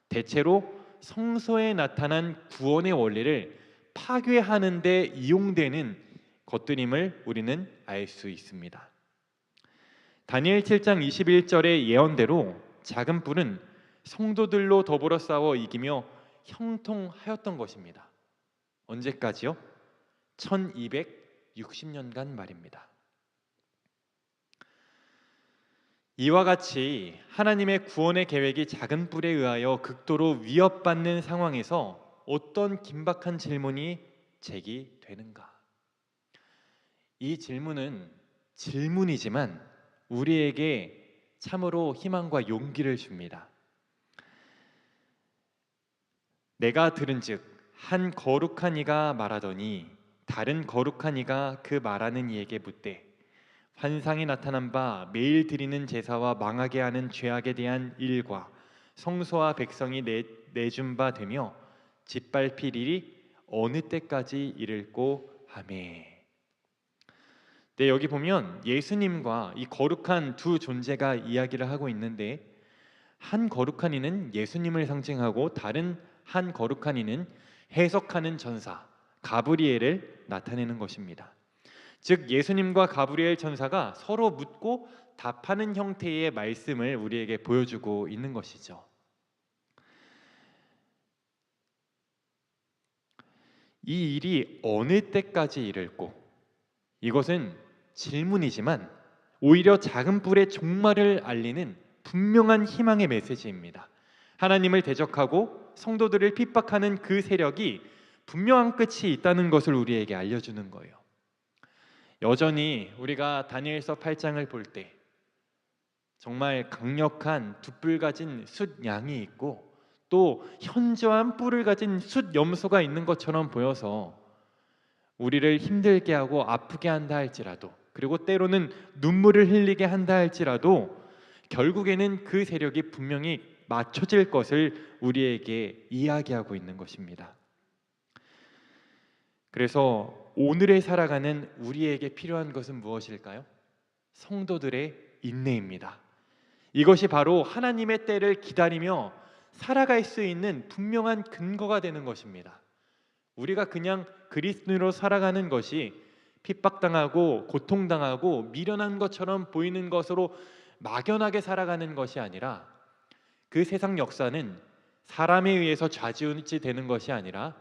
대체로 성서에 나타난 구원의 원리를 파괴하는 데 이용되는 것들임을 우리는 알 수 있습니다. 다니엘 7장 21절의 예언대로 작은 뿔은 성도들로 더불어 싸워 이기며 형통하였던 것입니다. 언제까지요? 1260년간 말입니다. 이와 같이 하나님의 구원의 계획이 작은 뿔에 의하여 극도로 위협받는 상황에서 어떤 긴박한 질문이 제기되는가? 이 질문은 질문이지만 우리에게 참으로 희망과 용기를 줍니다. 내가 들은즉 한 거룩한 이가 말하더니 다른 거룩한 이가 그 말하는 이에게 묻되 환상이 나타난 바 매일 드리는 제사와 망하게 하는 죄악에 대한 일과 성소와 백성이 내준 바 되며 짓밟힐 일이 어느 때까지 이를꼬 하매. 네, 여기 보면 예수님과 이 거룩한 두 존재가 이야기를 하고 있는데, 한 거룩한 이는 예수님을 상징하고 다른 한 거룩한 이는 해석하는 전사 가브리엘을 나타내는 것입니다. 즉 예수님과 가브리엘 천사가 서로 묻고 답하는 형태의 말씀을 우리에게 보여주고 있는 것이죠. 이 일이 어느 때까지 이를꼬? 이것은 질문이지만 오히려 작은 뿔의 종말을 알리는 분명한 희망의 메시지입니다. 하나님을 대적하고 성도들을 핍박하는 그 세력이 분명한 끝이 있다는 것을 우리에게 알려주는 거예요. 여전히 우리가 다니엘서 8장을 볼 때 정말 강력한 두 뿔 가진 숫 양이 있고 또 현저한 뿔을 가진 숫 염소가 있는 것처럼 보여서 우리를 힘들게 하고 아프게 한다 할지라도, 그리고 때로는 눈물을 흘리게 한다 할지라도 결국에는 그 세력이 분명히 맞춰질 것을 우리에게 이야기하고 있는 것입니다. 그래서 오늘에 살아가는 우리에게 필요한 것은 무엇일까요? 성도들의 인내입니다. 이것이 바로 하나님의 때를 기다리며 살아갈 수 있는 분명한 근거가 되는 것입니다. 우리가 그냥 그리스도인으로 살아가는 것이 핍박당하고 고통당하고 미련한 것처럼 보이는 것으로 막연하게 살아가는 것이 아니라, 그 세상 역사는 사람에 의해서 좌지우지되는 것이 아니라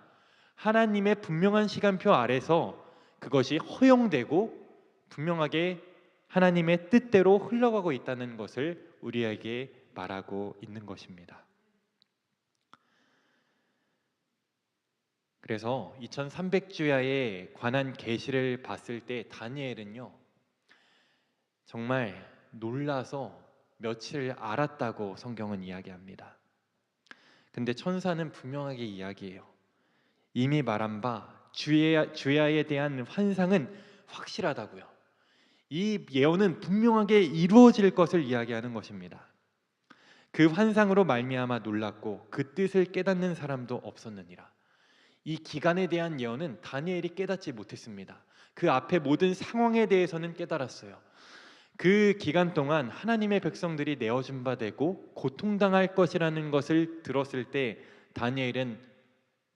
하나님의 분명한 시간표 아래서 그것이 허용되고 분명하게 하나님의 뜻대로 흘러가고 있다는 것을 우리에게 말하고 있는 것입니다. 그래서 2300주야에 관한 계시를 봤을 때 다니엘은요, 정말 놀라서 며칠 알았다고 성경은 이야기합니다. 근데 천사는 분명하게 이야기해요. 이미 말한 바 주야에 대한 환상은 확실하다고요. 이 예언은 분명하게 이루어질 것을 이야기하는 것입니다. 그 환상으로 말미암아 놀랐고 그 뜻을 깨닫는 사람도 없었느니라. 이 기간에 대한 예언은 다니엘이 깨닫지 못했습니다. 그 앞에 모든 상황에 대해서는 깨달았어요. 그 기간 동안 하나님의 백성들이 내어준 바 되고 고통당할 것이라는 것을 들었을 때 다니엘은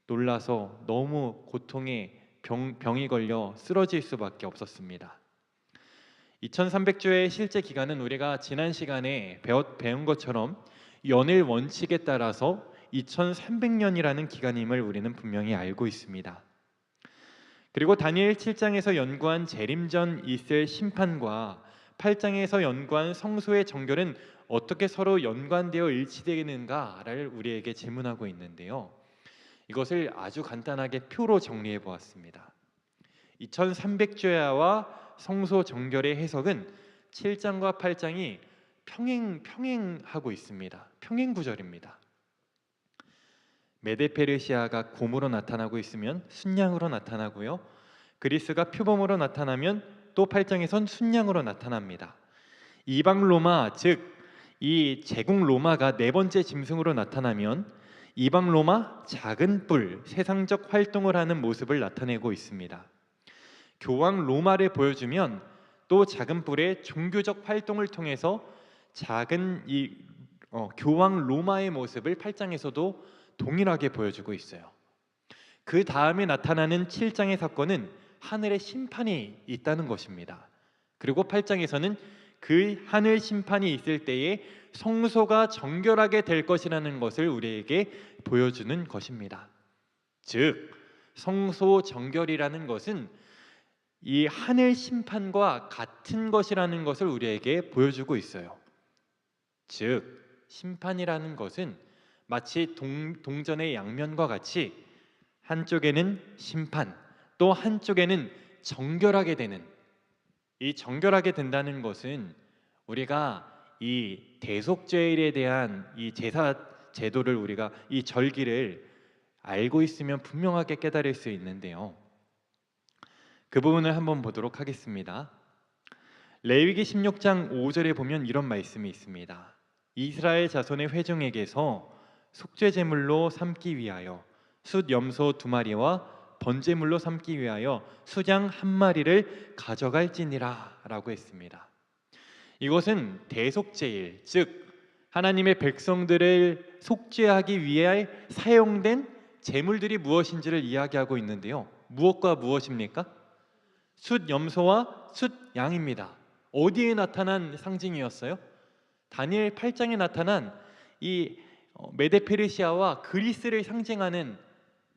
놀라서 너무 고통에 병이 걸려 쓰러질 수밖에 없었습니다. 2300주의 실제 기간은 우리가 지난 시간에 배운 것처럼 연일 원칙에 따라서 2300년이라는 기간임을 우리는 분명히 알고 있습니다. 그리고 다니엘 7장에서 연구한 재림전 있을 심판과 8장에서 연구한 성소의 정결은 어떻게 서로 연관되어 일치되는가를 우리에게 질문하고 있는데요. 이것을 아주 간단하게 표로 정리해 보았습니다. 2300주야와 성소 정결의 해석은 7장과 8장이 평행하고 있습니다. 평행 구절입니다. 메데페르시아가 곰으로 나타나고 있으면 순양으로 나타나고요. 그리스가 표범으로 나타나면 또 8장에선 순양으로 나타납니다. 이방 로마, 즉 이 제국 로마가 네 번째 짐승으로 나타나면 이방 로마 작은 뿔, 세상적 활동을 하는 모습을 나타내고 있습니다. 교황 로마를 보여주면 또 작은 뿔의 종교적 활동을 통해서 작은 교황 로마의 모습을 8장에서도 동일하게 보여주고 있어요. 그 다음에 나타나는 7장의 사건은 하늘의 심판이 있다는 것입니다. 그리고 8장에서는 그 하늘 심판이 있을 때에 성소가 정결하게 될 것이라는 것을 우리에게 보여주는 것입니다. 즉 성소 정결이라는 것은 이 하늘 심판과 같은 것이라는 것을 우리에게 보여주고 있어요. 즉 심판이라는 것은 마치 동전의 양면과 같이 한쪽에는 심판, 또 한쪽에는 정결하게 되는, 이 정결하게 된다는 것은 우리가 이 대속죄일에 대한 이 제사 제도를, 우리가 이 절기를 알고 있으면 분명하게 깨달을 수 있는데요. 그 부분을 한번 보도록 하겠습니다. 레위기 16장 5절에 보면 이런 말씀이 있습니다. 이스라엘 자손의 회중에게서 속죄 제물로 삼기 위하여 숫 염소 2마리와 번제물로 삼기 위하여 수장 1마리를 가져갈지니라 라고 했습니다. 이것은 대속제일, 즉 하나님의 백성들을 속죄하기 위해 사용된 제물들이 무엇인지를 이야기하고 있는데요. 무엇과 무엇입니까? 숫 염소와 숫 양입니다. 어디에 나타난 상징이었어요? 다니엘 8장에 나타난 이 메데페르시아와 그리스를 상징하는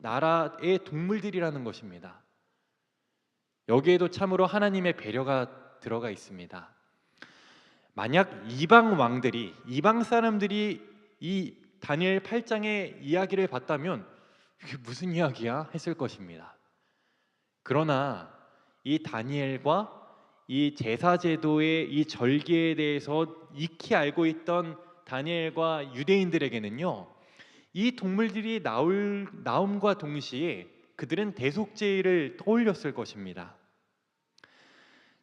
나라의 동물들이라는 것입니다. 여기에도 참으로 하나님의 배려가 들어가 있습니다. 만약 이방 왕들이, 이방 사람들이 이 다니엘 8장의 이야기를 봤다면 이게 무슨 이야기야? 했을 것입니다. 그러나 이 다니엘과 이 제사제도의 이 절기에 대해서 익히 알고 있던 다니엘과 유대인들에게는요, 이 동물들이 나옴과 동시에 그들은 대속죄를 떠올렸을 것입니다.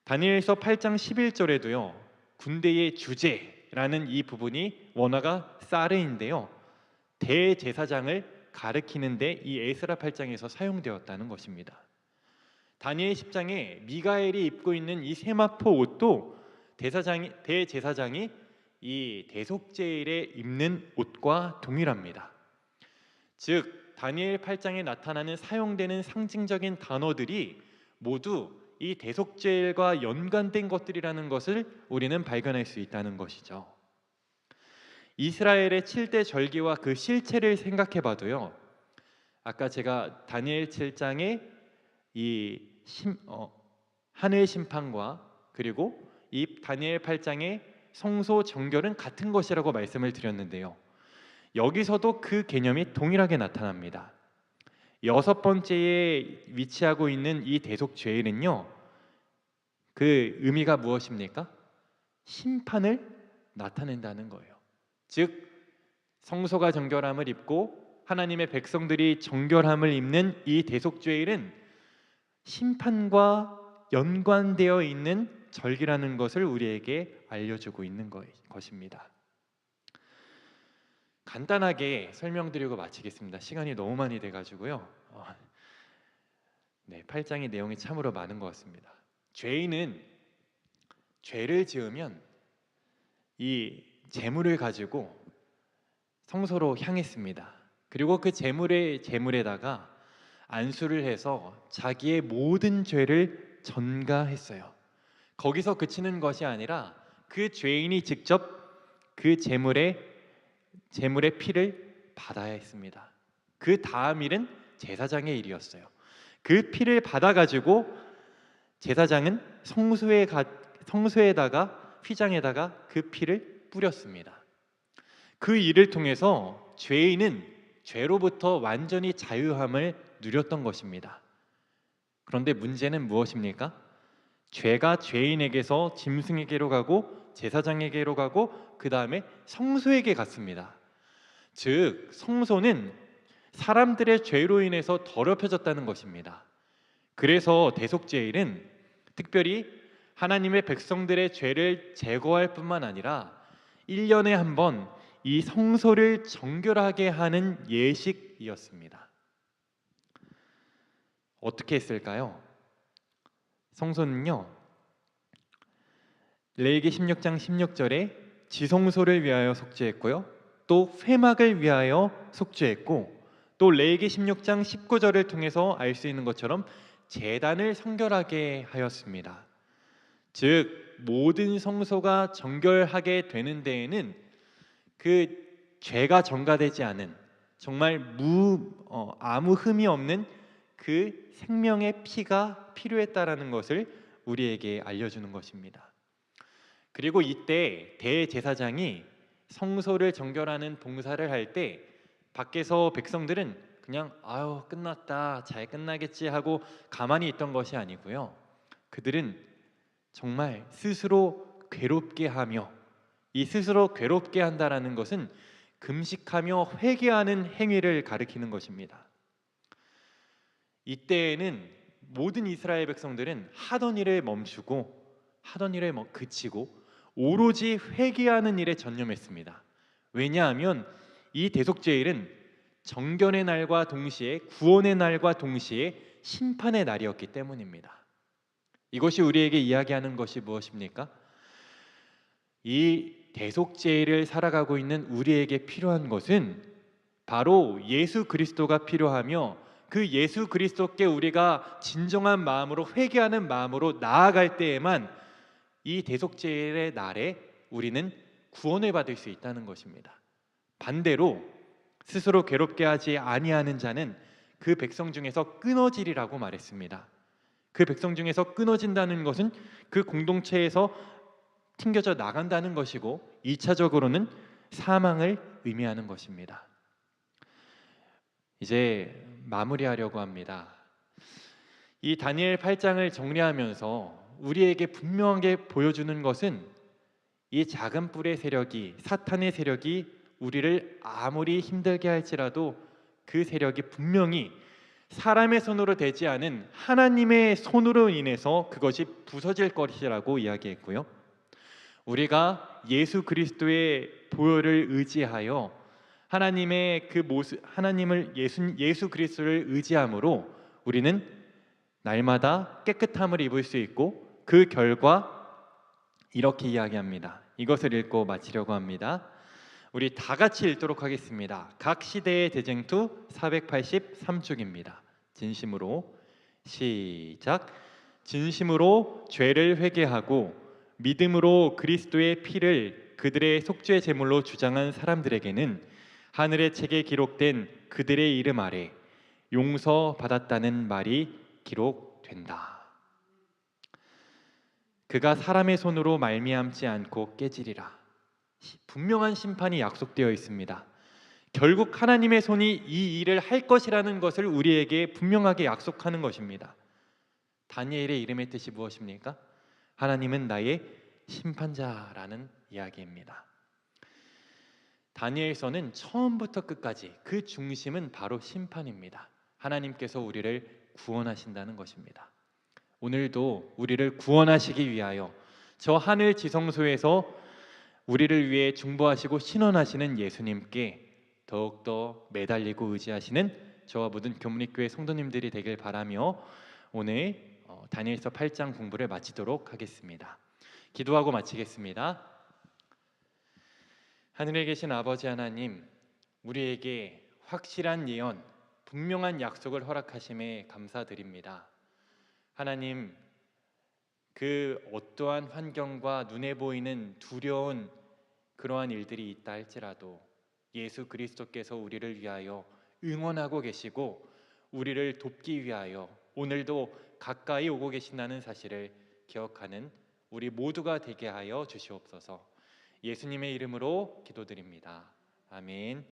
다니엘서 8장 11절에도요, 군대의 주제라는 이 부분이 원어가 사르인데요, 대제사장을 가리키는데 이 에스라 8장에서 사용되었다는 것입니다. 다니엘 10장에 미가엘이 입고 있는 이 세마포 옷도 대제사장이 이 대속죄일에 입는 옷과 동일합니다. 즉 다니엘 8장에 나타나는 사용되는 상징적인 단어들이 모두 이 대속죄일과 연관된 것들이라는 것을 우리는 발견할 수 있다는 것이죠. 이스라엘의 7대 절기와 그 실체를 생각해 봐도요, 아까 제가 다니엘 7장의 이 하늘 심판과 그리고 이 다니엘 8장의 성소 정결은 같은 것이라고 말씀을 드렸는데요, 여기서도 그 개념이 동일하게 나타납니다. 여섯 번째에 위치하고 있는 이 대속죄일은요, 그 의미가 무엇입니까? 심판을 나타낸다는 거예요. 즉 성소가 정결함을 입고 하나님의 백성들이 정결함을 입는 이 대속죄일은 심판과 연관되어 있는 절기라는 것을 우리에게 알려주고 있는 것입니다. 간단하게 설명드리고 마치겠습니다. 시간이 너무 많이 돼가지고요. 8장의 내용이 참으로 많은 것 같습니다. 죄인은 죄를 지으면 이 재물을 가지고 성소로 향했습니다. 그리고 그 재물에다가 안수를 해서 자기의 모든 죄를 전가했어요. 거기서 그치는 것이 아니라 그 죄인이 직접 그 재물의 피를 받아야 했습니다. 그 다음 일은 제사장의 일이었어요. 그 피를 받아가지고 제사장은 성소에다가 휘장에다가 그 피를 뿌렸습니다. 그 일을 통해서 죄인은 죄로부터 완전히 자유함을 누렸던 것입니다. 그런데 문제는 무엇입니까? 죄가 죄인에게서 짐승에게로 가고 제사장에게로 가고 그 다음에 성소에게 갔습니다. 즉 성소는 사람들의 죄로 인해서 더럽혀졌다는 것입니다. 그래서 대속죄일은 특별히 하나님의 백성들의 죄를 제거할 뿐만 아니라 1년에 한 번 이 성소를 정결하게 하는 예식이었습니다. 어떻게 했을까요? 성소는요, 레위기 16장 16절에 지성소를 위하여 속죄했고요, 또 회막을 위하여 속죄했고, 또 레위기 16장 19절을 통해서 알 수 있는 것처럼 제단을 성결하게 하였습니다. 즉 모든 성소가 정결하게 되는 데에는 그 죄가 전가되지 않은 정말 아무 흠이 없는 그 생명의 피가 필요했다라는 것을 우리에게 알려주는 것입니다. 그리고 이때 대제사장이 성소를 정결하는 봉사를 할 때 밖에서 백성들은 그냥 아유 끝났다, 잘 끝나겠지 하고 가만히 있던 것이 아니고요, 그들은 정말 스스로 괴롭게 하며, 이 스스로 괴롭게 한다라는 것은 금식하며 회개하는 행위를 가리키는 것입니다. 이때에는 모든 이스라엘 백성들은 하던 일을 멈추고 하던 일을 그치고 오로지 회개하는 일에 전념했습니다. 왜냐하면 이 대속죄일은 정결의 날과 동시에 구원의 날과 동시에 심판의 날이었기 때문입니다. 이것이 우리에게 이야기하는 것이 무엇입니까? 이 대속죄일을 살아가고 있는 우리에게 필요한 것은 바로 예수 그리스도가 필요하며, 그 예수 그리스도께 우리가 진정한 마음으로 회개하는 마음으로 나아갈 때에만 이 대속죄일의 날에 우리는 구원을 받을 수 있다는 것입니다. 반대로 스스로 괴롭게 하지 아니하는 자는 그 백성 중에서 끊어지리라고 말했습니다. 그 백성 중에서 끊어진다는 것은 그 공동체에서 튕겨져 나간다는 것이고 2차적으로는 사망을 의미하는 것입니다. 이제 마무리하려고 합니다. 이 다니엘 8장을 정리하면서 우리에게 분명하게 보여주는 것은 이 작은 뿔의 세력이, 사탄의 세력이 우리를 아무리 힘들게 할지라도 그 세력이 분명히 사람의 손으로 되지 않은 하나님의 손으로 인해서 그것이 부서질 것이라고 이야기했고요. 우리가 예수 그리스도의 보혈을 의지하여 하나님의 그 모습, 하나님을 예수 그리스도를 의지함으로 우리는 날마다 깨끗함을 입을 수 있고, 그 결과 이렇게 이야기합니다. 이것을 읽고 마치려고 합니다. 우리 다 같이 읽도록 하겠습니다. 각 시대의 대쟁투 483쪽입니다. 진심으로 시작. 진심으로 죄를 회개하고 믿음으로 그리스도의 피를 그들의 속죄 제물로 주장한 사람들에게는 하늘의 책에 기록된 그들의 이름 아래 용서받았다는 말이 기록된다. 그가 사람의 손으로 말미암지 않고 깨지리라. 분명한 심판이 약속되어 있습니다. 결국 하나님의 손이 이 일을 할 것이라는 것을 우리에게 분명하게 약속하는 것입니다. 다니엘의 이름의 뜻이 무엇입니까? 하나님은 나의 심판자라는 이야기입니다. 다니엘서는 처음부터 끝까지 그 중심은 바로 심판입니다. 하나님께서 우리를 구원하신다는 것입니다. 오늘도 우리를 구원하시기 위하여 저 하늘 지성소에서 우리를 위해 중보하시고 신원하시는 예수님께 더욱더 매달리고 의지하시는 저와 모든 교문익교회 성도님들이 되길 바라며 오늘 다니엘서 8장 공부를 마치도록 하겠습니다. 기도하고 마치겠습니다. 하늘에 계신 아버지 하나님, 우리에게 확실한 예언, 분명한 약속을 허락하심에 감사드립니다. 하나님, 그 어떠한 환경과 눈에 보이는 두려운 그러한 일들이 있다 할지라도 예수 그리스도께서 우리를 위하여 응원하고 계시고 우리를 돕기 위하여 오늘도 가까이 오고 계신다는 사실을 기억하는 우리 모두가 되게 하여 주시옵소서. 예수님의 이름으로 기도드립니다. 아멘.